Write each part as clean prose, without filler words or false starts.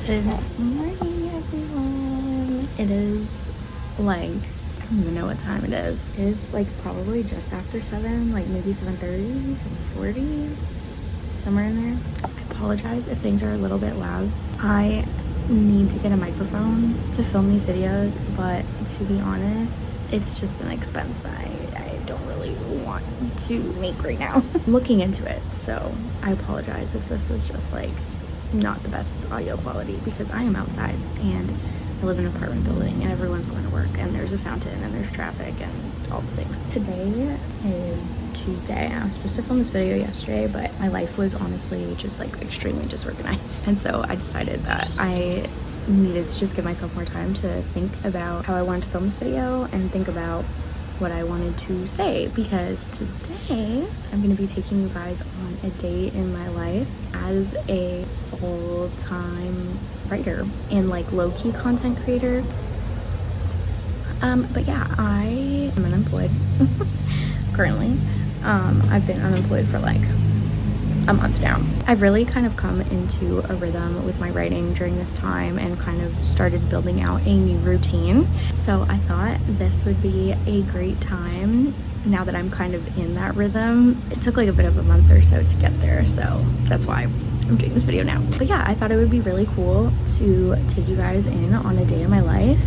Good morning, everyone. It is like, I don't even know what time it is. It is like probably just after 7, like maybe 7:30, 7:40, somewhere in there. I apologize if things are a little bit loud. I need to get a microphone to film these videos, but to be honest, it's just an expense that I don't really want to make right now. I'm looking into it, so I apologize if this is just like not the best audio quality because I am outside and I live in an apartment building and everyone's going to work and there's a fountain and there's traffic and all the things. Today is Tuesday and I was supposed to film this video yesterday, but my life was honestly just like extremely disorganized. And so I decided that I needed to just give myself more time to think about how I wanted to film this video and think about what I wanted to say, because today I'm going to be taking you guys on a day in my life as a full-time writer and like low-key content creator. But yeah, I am unemployed currently. I've been unemployed for like a month now. I've really kind of come into a rhythm with my writing during this time and kind of started building out a new routine. So I thought this would be a great time now that I'm kind of in that rhythm. It took like a bit of a month or so to get there, so that's why I'm doing this video now. But yeah, I thought it would be really cool to take you guys in on a day in my life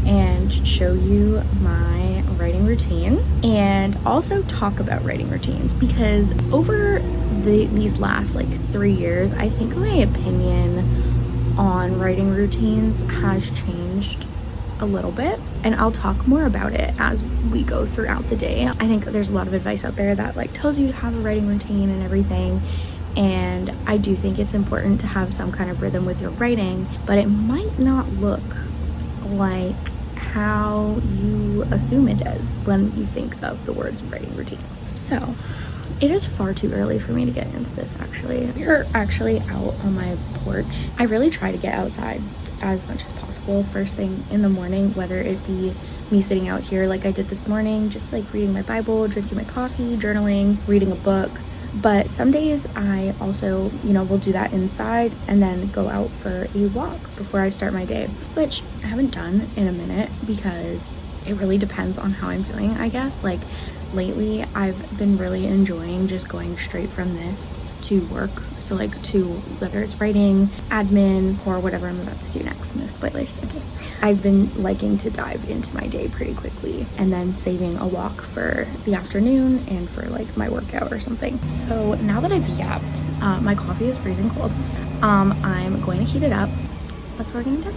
and show you my writing routine and also talk about writing routines, because over these last like 3 years, I think my opinion on writing routines has changed a little bit, and I'll talk more about it as we go throughout the day. I think there's a lot of advice out there that like tells you to have a writing routine and everything, and I do think it's important to have some kind of rhythm with your writing, but it might not look like how you assume it does when you think of the words writing routine. So it is far too early for me to get into this actually. We're actually out on my porch. I really try to get outside as much as possible first thing in the morning, whether it be me sitting out here like I did this morning, just like reading my Bible, drinking my coffee, journaling, reading a book. But some days I also, will do that inside and then go out for a walk before I start my day, which I haven't done in a minute because it really depends on how I'm feeling, I guess. Like lately, I've been really enjoying just going straight from this to work. So like to whether it's writing, admin, or whatever I'm about to do next. No spoilers, okay. I've been liking to dive into my day pretty quickly and then saving a walk for the afternoon and for like my workout or something. So now that I've yapped, my coffee is freezing cold. I'm going to heat it up. That's what we're gonna do.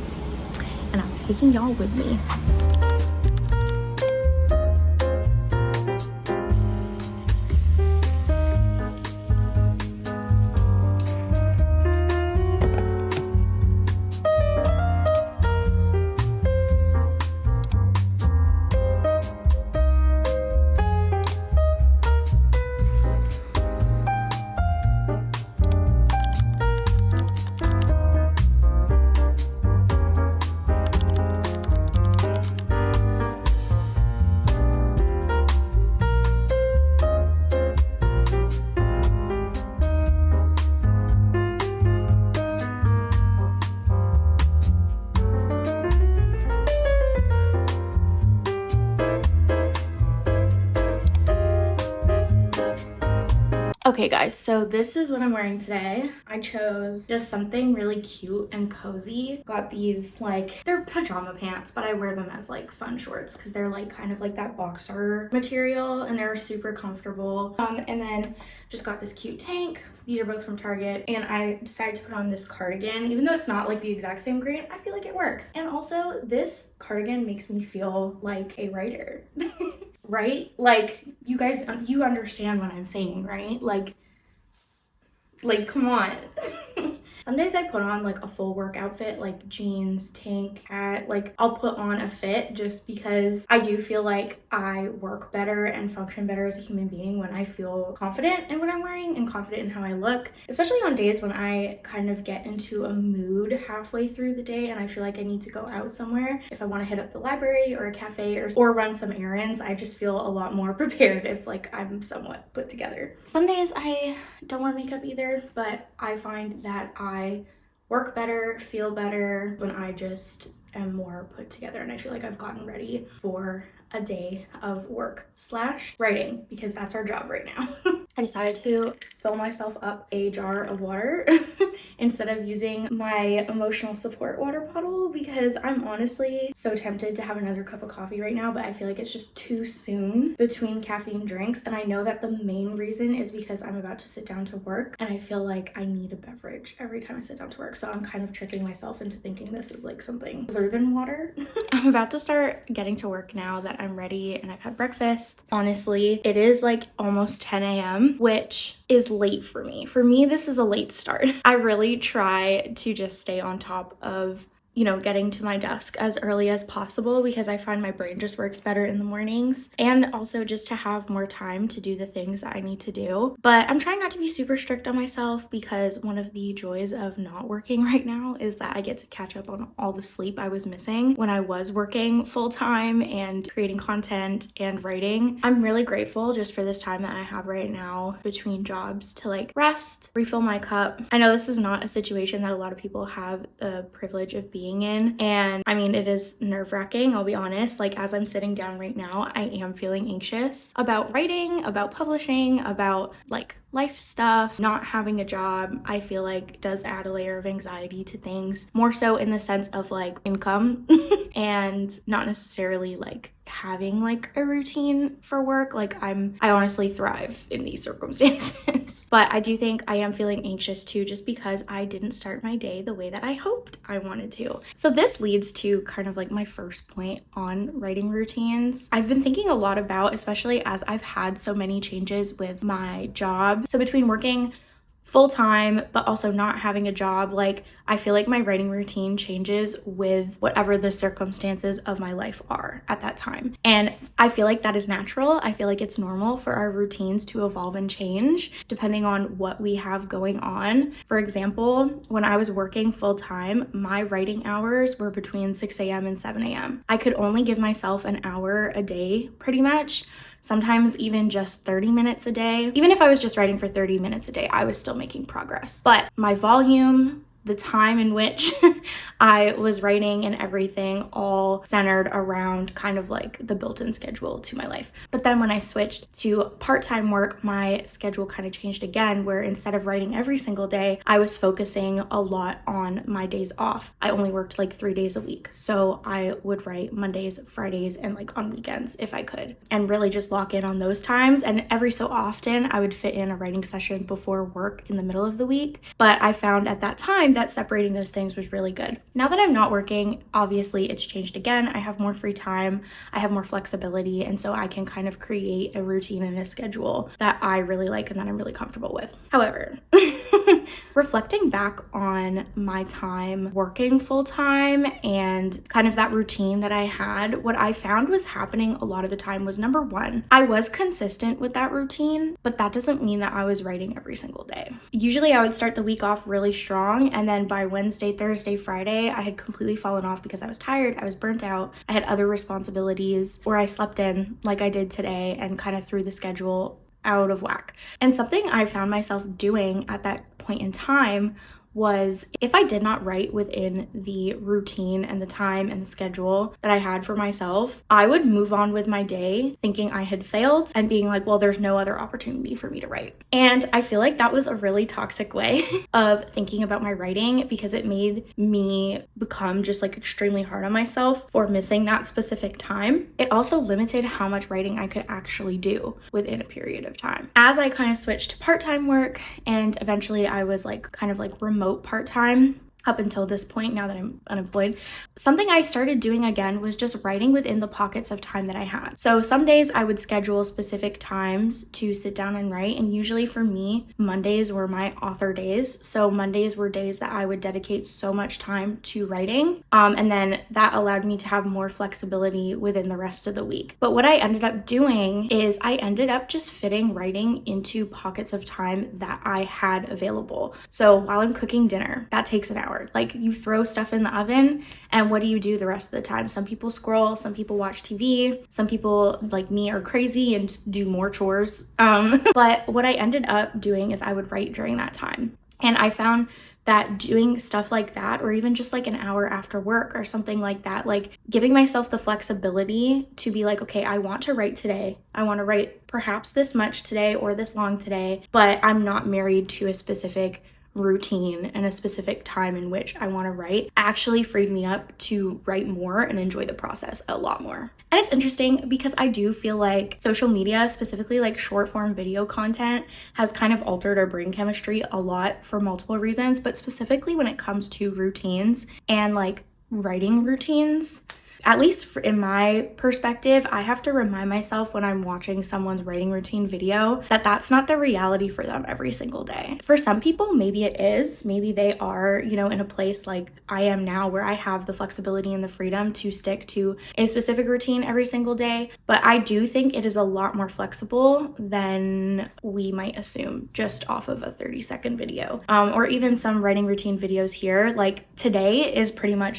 And I'm taking y'all with me. Okay guys, so this is what I'm wearing today. I chose just something really cute and cozy. Got these like, they're pajama pants, but I wear them as like fun shorts because they're like kind of like that boxer material and they're super comfortable. And then just got this cute tank. These are both from Target, and I decided to put on this cardigan. Even though it's not like the exact same green, I feel like it works. And also this cardigan makes me feel like a writer. Right? Like you guys, you understand what I'm saying, right? Like come on. Some days I put on like a full work outfit, like jeans, tank, hat. Like I'll put on a fit just because I do feel like I work better and function better as a human being when I feel confident in what I'm wearing and confident in how I look, especially on days when I kind of get into a mood halfway through the day and I feel like I need to go out somewhere. If I want to hit up the library or a cafe or run some errands, I just feel a lot more prepared if like I'm somewhat put together. Some days I don't wear makeup either, but I find that I work better, feel better when I just am more put together and I feel like I've gotten ready for a day of work / writing, because that's our job right now. I decided to fill myself up a jar of water instead of using my emotional support water bottle, because I'm honestly so tempted to have another cup of coffee right now, but I feel like it's just too soon between caffeine drinks. And I know that the main reason is because I'm about to sit down to work and I feel like I need a beverage every time I sit down to work. So I'm kind of tricking myself into thinking this is like something other than water. I'm about to start getting to work now that I'm ready and I've had breakfast. Honestly, it is like almost 10 a.m., which is late for me. For me, this is a late start. I really try to just stay on top of getting to my desk as early as possible, because I find my brain just works better in the mornings, and also just to have more time to do the things that I need to do. But I'm trying not to be super strict on myself, because one of the joys of not working right now is that I get to catch up on all the sleep I was missing when I was working full-time and creating content and writing. I'm really grateful just for this time that I have right now between jobs to like rest, refill my cup. I know this is not a situation that a lot of people have the privilege of being in, and I mean, it is nerve-wracking, I'll be honest. Like, as I'm sitting down right now, I am feeling anxious about writing, about publishing, about like life stuff. Not having a job, I feel like, does add a layer of anxiety to things, more so in the sense of like income and not necessarily like having like a routine for work. Like I honestly thrive in these circumstances. But I do think I am feeling anxious too, just because I didn't start my day the way that I hoped I wanted to. So this leads to kind of like my first point on writing routines. I've been thinking a lot about, especially as I've had so many changes with my job. So between working full-time but also not having a job, like I feel like my writing routine changes with whatever the circumstances of my life are at that time. And I feel like that is natural. I feel like it's normal for our routines to evolve and change depending on what we have going on. For example, when I was working full-time, my writing hours were between 6 a.m. and 7 a.m. I could only give myself an hour a day pretty much. Sometimes even just 30 minutes a day. Even if I was just writing for 30 minutes a day, I was still making progress. But my volume, the time in which I was writing and everything all centered around kind of like the built-in schedule to my life. But then when I switched to part-time work, my schedule kind of changed again, where instead of writing every single day, I was focusing a lot on my days off. I only worked like 3 days a week. So I would write Mondays, Fridays, and like on weekends if I could, and really just lock in on those times. And every so often I would fit in a writing session before work in the middle of the week. But I found at that time that separating those things was really good. Now that I'm not working, obviously it's changed again. I have more free time, I have more flexibility, and so I can kind of create a routine and a schedule that I really like and that I'm really comfortable with. However, reflecting back on my time working full-time and kind of that routine that I had, what I found was happening a lot of the time was, number one, I was consistent with that routine, but that doesn't mean that I was writing every single day. Usually I would start the week off really strong, and then by Wednesday, Thursday, Friday, I had completely fallen off because I was tired, I was burnt out, I had other responsibilities, or I slept in like I did today and kind of threw the schedule out of whack. And something I found myself doing at that point in time was, if I did not write within the routine and the time and the schedule that I had for myself, I would move on with my day thinking I had failed and being like, well, there's no other opportunity for me to write. And I feel like that was a really toxic way of thinking about my writing, because it made me become just like extremely hard on myself for missing that specific time. It also limited how much writing I could actually do within a period of time. As I kind of switched to part-time work, and eventually I was like kind of like remote part-time up until this point, now that I'm unemployed, something I started doing again was just writing within the pockets of time that I had. So some days I would schedule specific times to sit down and write, and usually for me, Mondays were my author days. So Mondays were days that I would dedicate so much time to writing, and then that allowed me to have more flexibility within the rest of the week. But what I ended up doing is I ended up just fitting writing into pockets of time that I had available. So while I'm cooking dinner, that takes an hour. Like, you throw stuff in the oven, and what do you do the rest of the time? Some people scroll, some people watch TV, some people like me are crazy and do more chores. But what I ended up doing is I would write during that time. And I found that doing stuff like that, or even just like an hour after work or something like that, like giving myself the flexibility to be like, okay, I want to write today. I want to write perhaps this much today or this long today, but I'm not married to a specific routine and a specific time in which I want to write, actually freed me up to write more and enjoy the process a lot more. And it's interesting because I do feel like social media, specifically like short form video content, has kind of altered our brain chemistry a lot for multiple reasons, but specifically when it comes to routines and like writing routines. At least in my perspective, I have to remind myself when I'm watching someone's writing routine video that that's not the reality for them every single day. For some people, maybe it is. Maybe they are, in a place like I am now where I have the flexibility and the freedom to stick to a specific routine every single day. But I do think it is a lot more flexible than we might assume just off of a 30-second video. Or even some writing routine videos here. Like today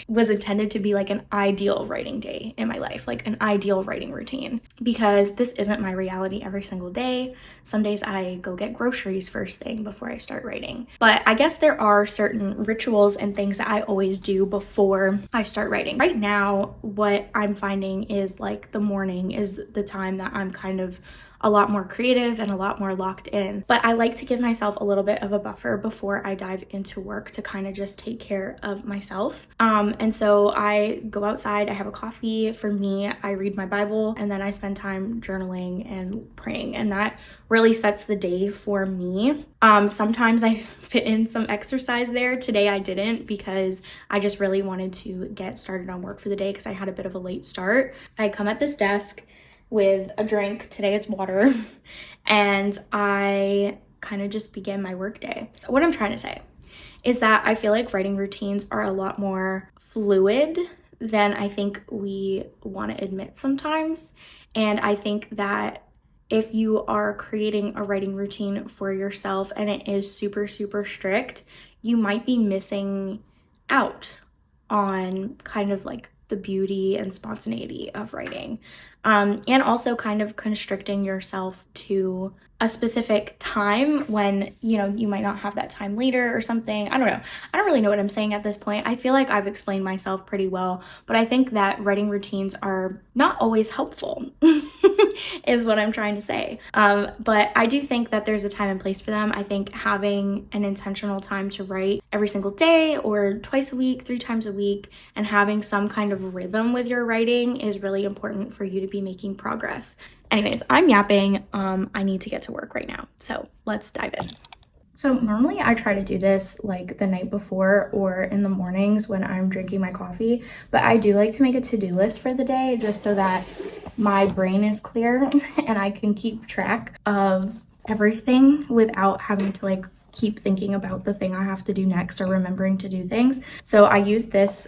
was intended to be like an ideal writing day in my life, like an ideal writing routine, because this isn't my reality every single day. Some days I go get groceries first thing before I start writing. But I guess there are certain rituals and things that I always do before I start writing. Right now, what I'm finding is like the morning is the time that I'm kind of a lot more creative and a lot more locked in. But I like to give myself a little bit of a buffer before I dive into work to kind of just take care of myself. And so I go outside, I have a coffee. For me, I read my Bible, and then I spend time journaling and praying. And that really sets the day for me. Sometimes I fit in some exercise there. Today I didn't because I just really wanted to get started on work for the day because I had a bit of a late start. I come at this desk with a drink. Today it's water. And I kind of just begin my work day. What I'm trying to say is that I feel like writing routines are a lot more fluid than I think we want to admit sometimes. And I think that if you are creating a writing routine for yourself and it is super, super strict, you might be missing out on kind of like the beauty and spontaneity of writing. And also kind of constricting yourself to a specific time when, you might not have that time later or something. I don't know. I don't really know what I'm saying at this point. I feel like I've explained myself pretty well, but I think that writing routines are not always helpful is what I'm trying to say. But I do think that there's a time and place for them. I think having an intentional time to write every single day or twice a week, 3 times a week, and having some kind of rhythm with your writing is really important for you to be making progress. Anyways, I'm yapping. I need to get to work right now. So let's dive in. So normally I try to do this like the night before or in the mornings when I'm drinking my coffee, but I do like to make a to-do list for the day just so that my brain is clear and I can keep track of everything without having to like keep thinking about the thing I have to do next or remembering to do things. So I use this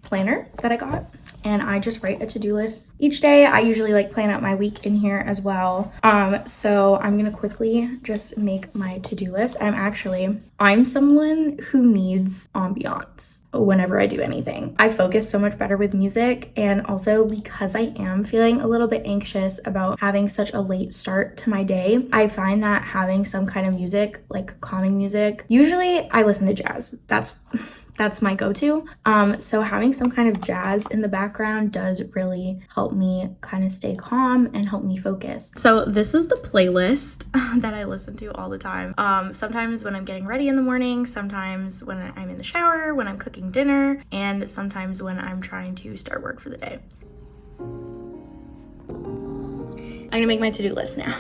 planner that I got, and I just write a to-do list each day. I usually like plan out my week in here as well. So I'm gonna quickly just make my to-do list. I'm someone who needs ambiance whenever I do anything. I focus so much better with music, and also because I am feeling a little bit anxious about having such a late start to my day, I find that having some kind of music, like calming music, usually I listen to jazz. That's my go-to. So having some kind of jazz in the background does really help me kind of stay calm and help me focus. So this is the playlist that I listen to all the time. Sometimes when I'm getting ready in the morning, sometimes when I'm in the shower, when I'm cooking dinner, and sometimes when I'm trying to start work for the day. I'm gonna make my to-do list now.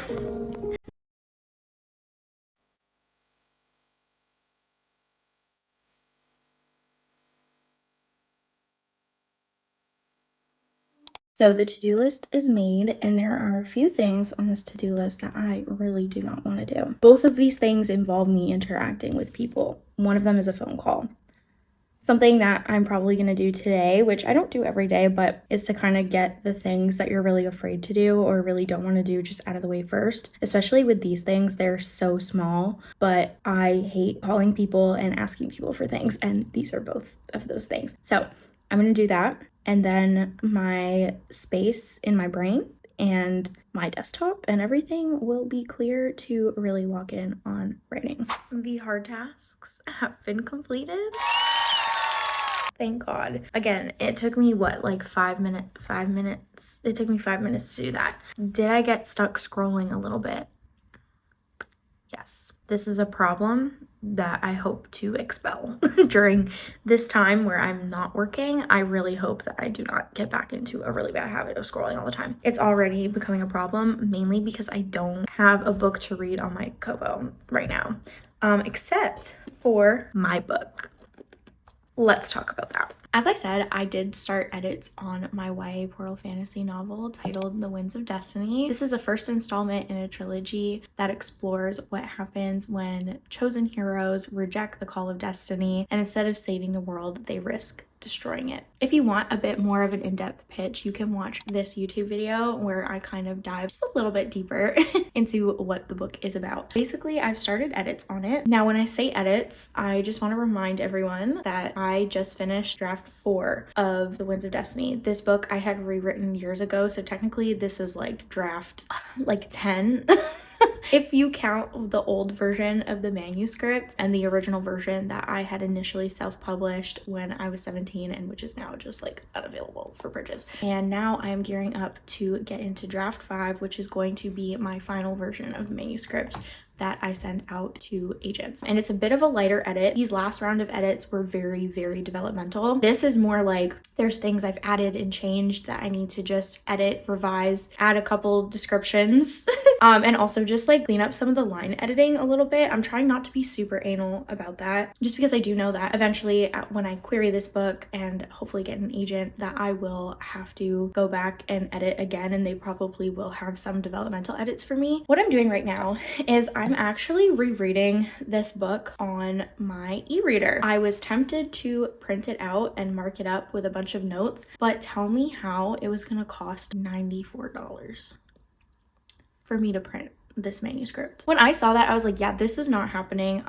So the to-do list is made, and there are a few things on this to-do list that I really do not want to do. Both of these things involve me interacting with people. One of them is a phone call. Something that I'm probably going to do today, which I don't do every day, but is to kind of get the things that you're really afraid to do or really don't want to do just out of the way first. Especially with these things, they're so small, but I hate calling people and asking people for things, and these are both of those things. So I'm going to do that. And then my space in my brain and my desktop and everything will be clear to really lock in on writing. The hard tasks have been completed. Thank God. Again, it took me what, like 5 minutes? It took me 5 minutes to do that. Did I get stuck scrolling a little bit? Yes. This is a problem that I hope to expel during this time where I'm not working. I really hope that I do not get back into a really bad habit of scrolling all the time. It's already becoming a problem, mainly because I don't have a book to read on my Kobo right now, except for my book. Let's talk about that. As I said, I did start edits on my YA portal fantasy novel titled The Winds of Destiny. This is a first installment in a trilogy that explores what happens when chosen heroes reject the call of destiny, and instead of saving the world, they risk destroying it. If you want a bit more of an in-depth pitch, you can watch this YouTube video where I kind of dive just a little bit deeper into what the book is about. Basically, I've started edits on it. Now, when I say edits, I just want to remind everyone that I just finished draft 4 of The Winds of Destiny. This book I had rewritten years ago, so technically this is like draft like 10. If you count the old version of the manuscript and the original version that I had initially self-published when I was 17 and which is now just like unavailable for purchase. And now I am gearing up to get into draft 5, which is going to be my final version of the manuscript that I send out to agents. And it's a bit of a lighter edit. These last round of edits were very, very developmental. This is more like there's things I've added and changed that I need to just edit, revise, add a couple descriptions, and also just like clean up some of the line editing a little bit. I'm trying not to be super anal about that, just because I do know that eventually when I query this book and hopefully get an agent, that I will have to go back and edit again, and they probably will have some developmental edits for me. What I'm doing right now is I'm actually rereading this book on my e-reader. I was tempted to print it out and mark it up with a bunch of notes, but tell me how it was gonna cost $94 for me to print this manuscript. When I saw that, I was like, yeah, this is not happening.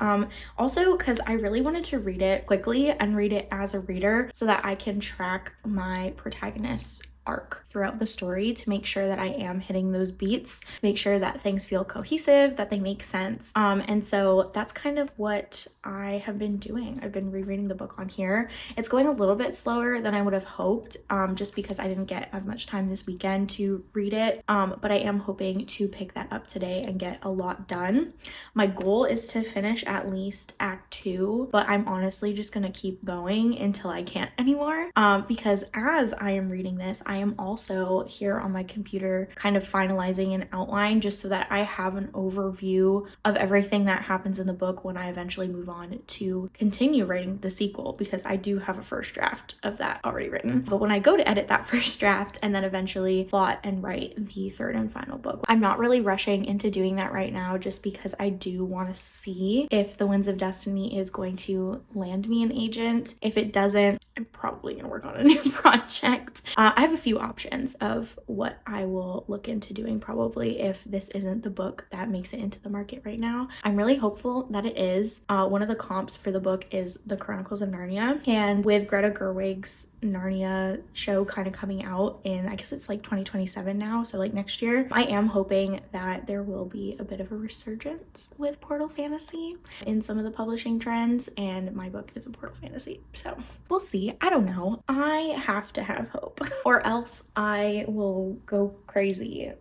Also, because I really wanted to read it quickly and read it as a reader so that I can track my protagonist's arc throughout the story to make sure that I am hitting those beats, make sure that things feel cohesive, that they make sense. And so that's kind of what I have been doing. I've been rereading the book on here. It's going a little bit slower than I would have hoped, just because I didn't get as much time this weekend to read it. But I am hoping to pick that up today and get a lot done. My goal is to finish at least Act 2, but I'm honestly just gonna keep going until I can't anymore. Because as I am reading this, I am also here on my computer kind of finalizing an outline just so that I have an overview of everything that happens in the book when I eventually move on to continue writing the sequel, because I do have a first draft of that already written. But when I go to edit that first draft and then eventually plot and write the third and final book, I'm not really rushing into doing that right now, just because I do want to see if The Winds of Destiny is going to land me an agent. If it doesn't, I'm probably gonna work on a new project. I have a few options of what I will look into doing probably if this isn't the book that makes it into the market right now. I'm really hopeful that it is. One of the comps for the book is The Chronicles of Narnia, and with Greta Gerwig's Narnia show kind of coming out in, I guess it's like 2027 now, so like next year, I am hoping that there will be a bit of a resurgence with portal fantasy in some of the publishing trends, and my book is a portal fantasy, so we'll see. I don't know. I have to have hope or else I will go crazy.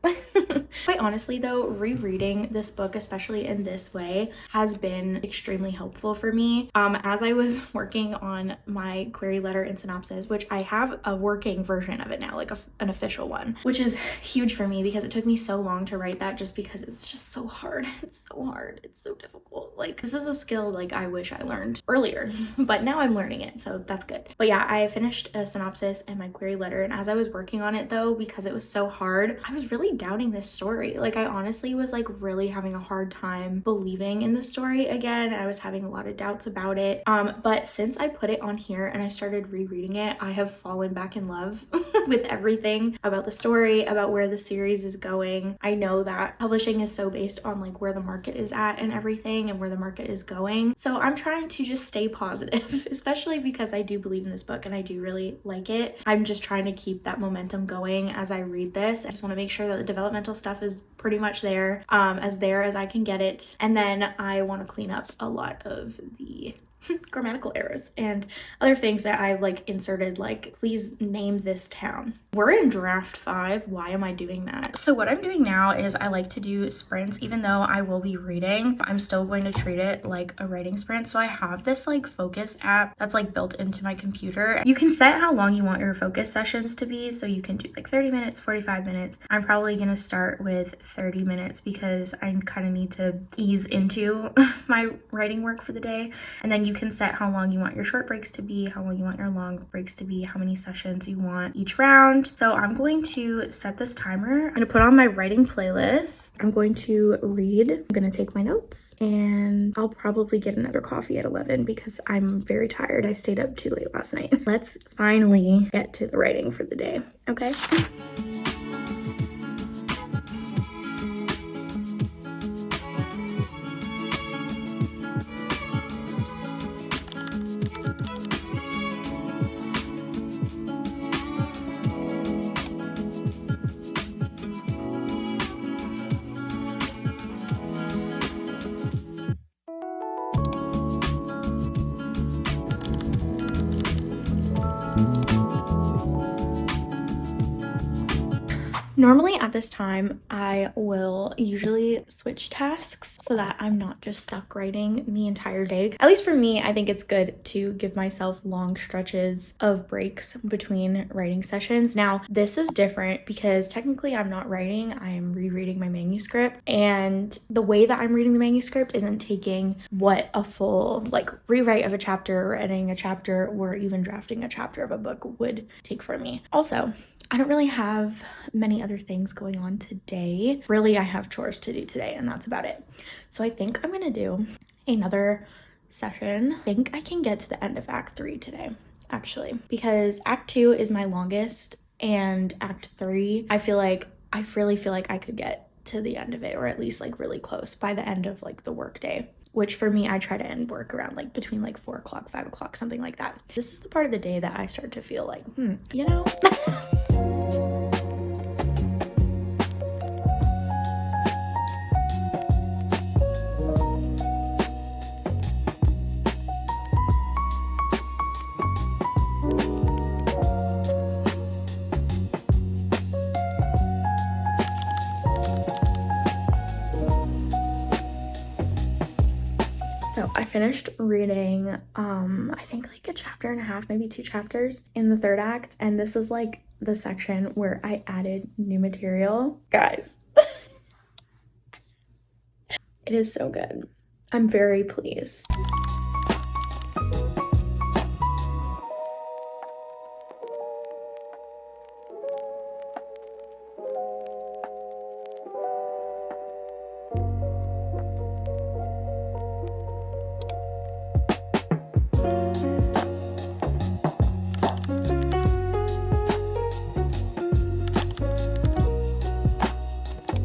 Quite honestly though, rereading this book, especially in this way, has been extremely helpful for me. As I was working on my query letter and synopsis, which I have a working version of it now, like an official one, which is huge for me because it took me so long to write that, just because it's just so hard. It's so hard. It's so difficult. Like, this is a skill like I wish I learned earlier, but now I'm learning it, so that's good. But yeah, I finished a synopsis and my query letter, and as I was working on it though, because it was so hard, I was really doubting this story. Like, I honestly was like really having a hard time believing in the story again. I was having a lot of doubts about it. But since I put it on here and I started rereading it, I have fallen back in love with everything about the story, about where the series is going. I know that publishing is so based on like where the market is at and everything and where the market is going. So I'm trying to just stay positive, especially because I do believe in this book and I do really like it. I'm just trying to keep that momentum going as I read this. I just want to make sure that the developmental stuff is pretty much there as I can get it. And then I want to clean up a lot of the grammatical errors and other things that I've like inserted, like please name this town. We're in draft 5. Why am I doing that? So what I'm doing now is I like to do sprints. Even though I will be reading, I'm still going to treat it like a writing sprint. So I have this like focus app that's like built into my computer. You can set how long you want your focus sessions to be. So you can do like 30 minutes, 45 minutes. I'm probably going to start with 30 minutes because I kind of need to ease into my writing work for the day. And then you can set how long you want your short breaks to be, how long you want your long breaks to be, how many sessions you want each round. So I'm going to set this timer. I'm going to put on my writing playlist. I'm going to read. I'm going to take my notes, and I'll probably get another coffee at 11 because I'm very tired. I stayed up too late last night. Let's finally get to the writing for the day, okay? Normally at this time, I will usually switch tasks so that I'm not just stuck writing the entire day. At least for me, I think it's good to give myself long stretches of breaks between writing sessions. Now, this is different because technically I'm not writing, I'm rereading my manuscript. And the way that I'm reading the manuscript isn't taking what a full like rewrite of a chapter or editing a chapter or even drafting a chapter of a book would take from me. Also, I don't really have many other things going on today. Really, I have chores to do today, and that's about it. So I think I'm gonna do another session. I think I can get to the end of Act 3 today, actually, because Act 2 is my longest, and Act 3, I really feel like I could get to the end of it, or at least like really close by the end of like the work day. Which for me, I try to end work around like between like 4 o'clock, 5 o'clock, something like that. This is the part of the day that I start to feel like, you know? So I finished reading, I think like a chapter and a half, maybe 2 chapters in the 3rd act. And this is like the section where I added new material. Guys, it is so good. I'm very pleased.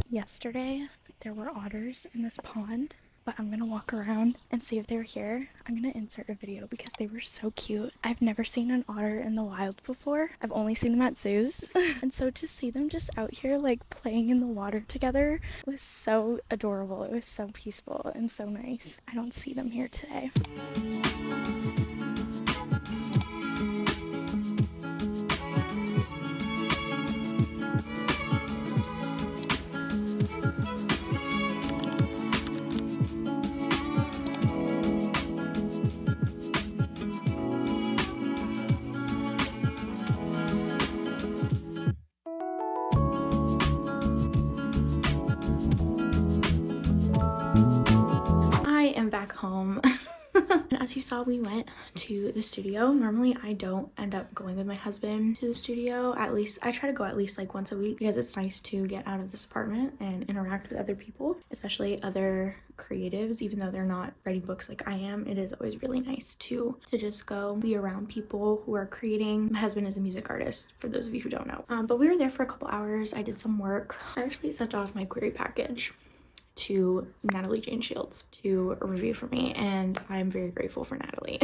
Yesterday, there were otters in this pond, but I'm gonna walk around and see if they're here. I'm gonna insert a video because they were so cute. I've never seen an otter in the wild before. I've only seen them at zoos. And so to see them just out here like playing in the water together was so adorable. It was so peaceful and so nice. I don't see them here today. Back home. And as you saw, we went to the studio. Normally I don't end up going with my husband to the studio. At least I try to go at least like once a week because it's nice to get out of this apartment and interact with other people, especially other creatives. Even though they're not writing books like I am, it is always really nice to just go be around people who are creating. My husband is a music artist, for those of you who don't know. But we were there for a couple hours. I did some work. I actually sent off my query package to Natalie Jane Shields to review for me, and I'm very grateful for Natalie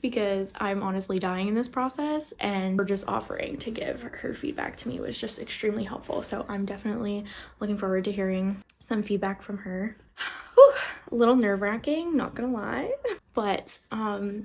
because I'm honestly dying in this process, and her just offering to give her feedback to me was just extremely helpful. So I'm definitely looking forward to hearing some feedback from her. Whew, a little nerve-wracking, not gonna lie. But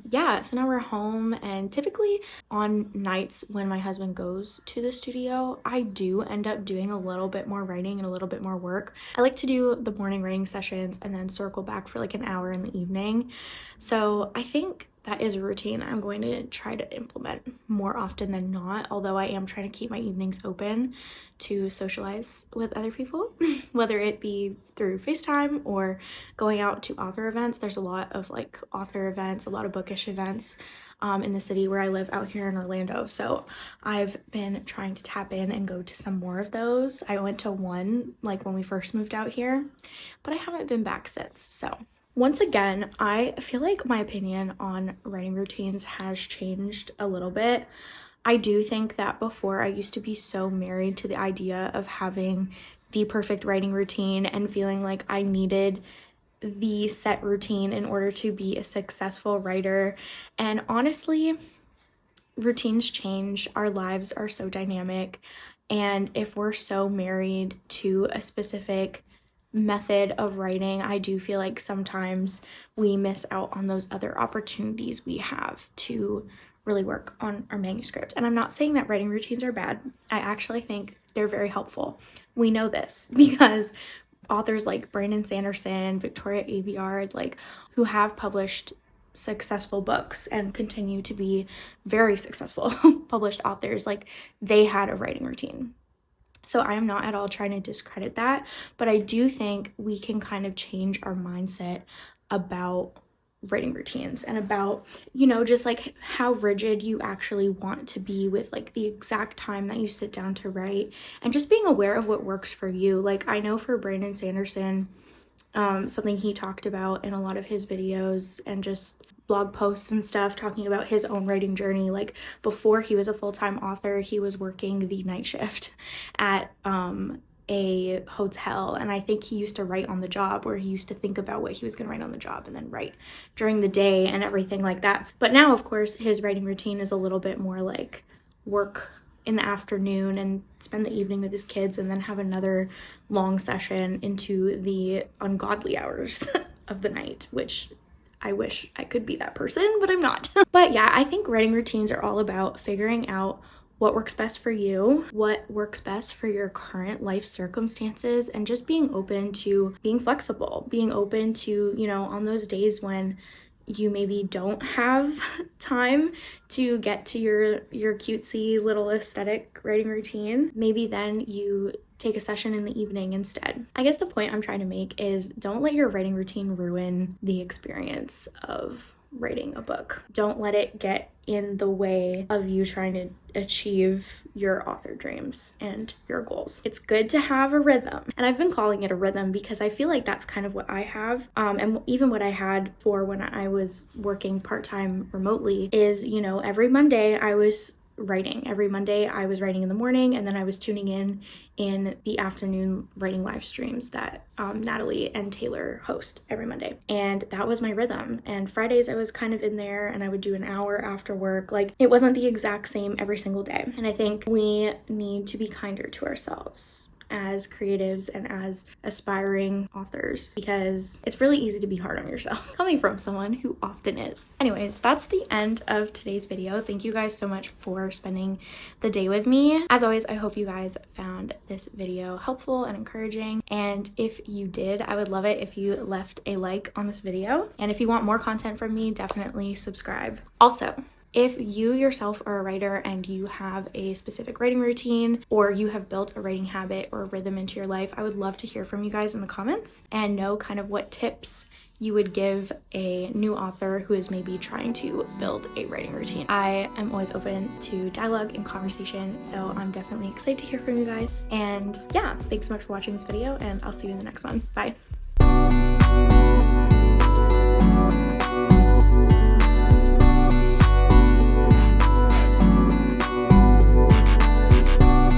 yeah, so now we're home, and typically on nights when my husband goes to the studio, I do end up doing a little bit more writing and a little bit more work. I like to do the morning writing sessions and then circle back for like an hour in the evening. So I think that is a routine I'm going to try to implement more often than not, although I am trying to keep my evenings open to socialize with other people, whether it be through FaceTime or going out to author events. There's a lot of like author events, a lot of bookish events in the city where I live out here in Orlando. So I've been trying to tap in and go to some more of those. I went to one like when we first moved out here, but I haven't been back since. So once again, I feel like my opinion on writing routines has changed a little bit. I do think that before I used to be so married to the idea of having the perfect writing routine and feeling like I needed the set routine in order to be a successful writer. And honestly, routines change. Our lives are so dynamic. And if we're so married to a specific method of writing, I do feel like sometimes we miss out on those other opportunities we have to really work on our manuscript. And I'm not saying that writing routines are bad. I actually think they're very helpful. We know this because authors like Brandon Sanderson, Victoria Aveyard, like who have published successful books and continue to be very successful published authors, like they had a writing routine. So I am not at all trying to discredit that, but I do think we can kind of change our mindset about writing routines and about, you know, just like how rigid you actually want to be with like the exact time that you sit down to write, and just being aware of what works for you. Like I know for Brandon Sanderson, something he talked about in a lot of his videos and just blog posts and stuff, talking about his own writing journey. Like before he was a full-time author, he was working the night shift at a hotel, and I think he used to write on the job, where he used to think about what he was going to write on the job and then write during the day and everything like that. But now of course his writing routine is a little bit more like work in the afternoon and spend the evening with his kids and then have another long session into the ungodly hours of the night, which I wish I could be that person, but I'm not. But yeah, I think writing routines are all about figuring out what works best for you, what works best for your current life circumstances, and just being open to being flexible, being open to, you know, on those days when you maybe don't have time to get to your cutesy little aesthetic writing routine, maybe then you take a session in the evening instead. I guess the point I'm trying to make is don't let your writing routine ruin the experience of writing a book. Don't let it get in the way of you trying to achieve your author dreams and your goals. It's good to have a rhythm, and I've been calling it a rhythm because I feel like that's kind of what I have, and even what I had for when I was working part-time remotely is, you know, every Monday I was writing. Every Monday I was writing in the morning, and then I was tuning in the afternoon writing live streams that Natalie and Taylor host every Monday. And that was my rhythm. And Fridays I was kind of in there, and I would do an hour after work. Like it wasn't the exact same every single day. And I think we need to be kinder to ourselves as creatives and as aspiring authors, because it's really easy to be hard on yourself coming from someone who often is. Anyways, that's the end of today's video. Thank you guys so much for spending the day with me. As always, I hope you guys found this video helpful and encouraging, and if you did, I would love it if you left a like on this video, and if you want more content from me, definitely subscribe. Also, if you yourself are a writer and you have a specific writing routine, or you have built a writing habit or a rhythm into your life, I would love to hear from you guys in the comments and know kind of what tips you would give a new author who is maybe trying to build a writing routine. I am always open to dialogue and conversation, so I'm definitely excited to hear from you guys. And yeah, thanks so much for watching this video, and I'll see you in the next one. Bye.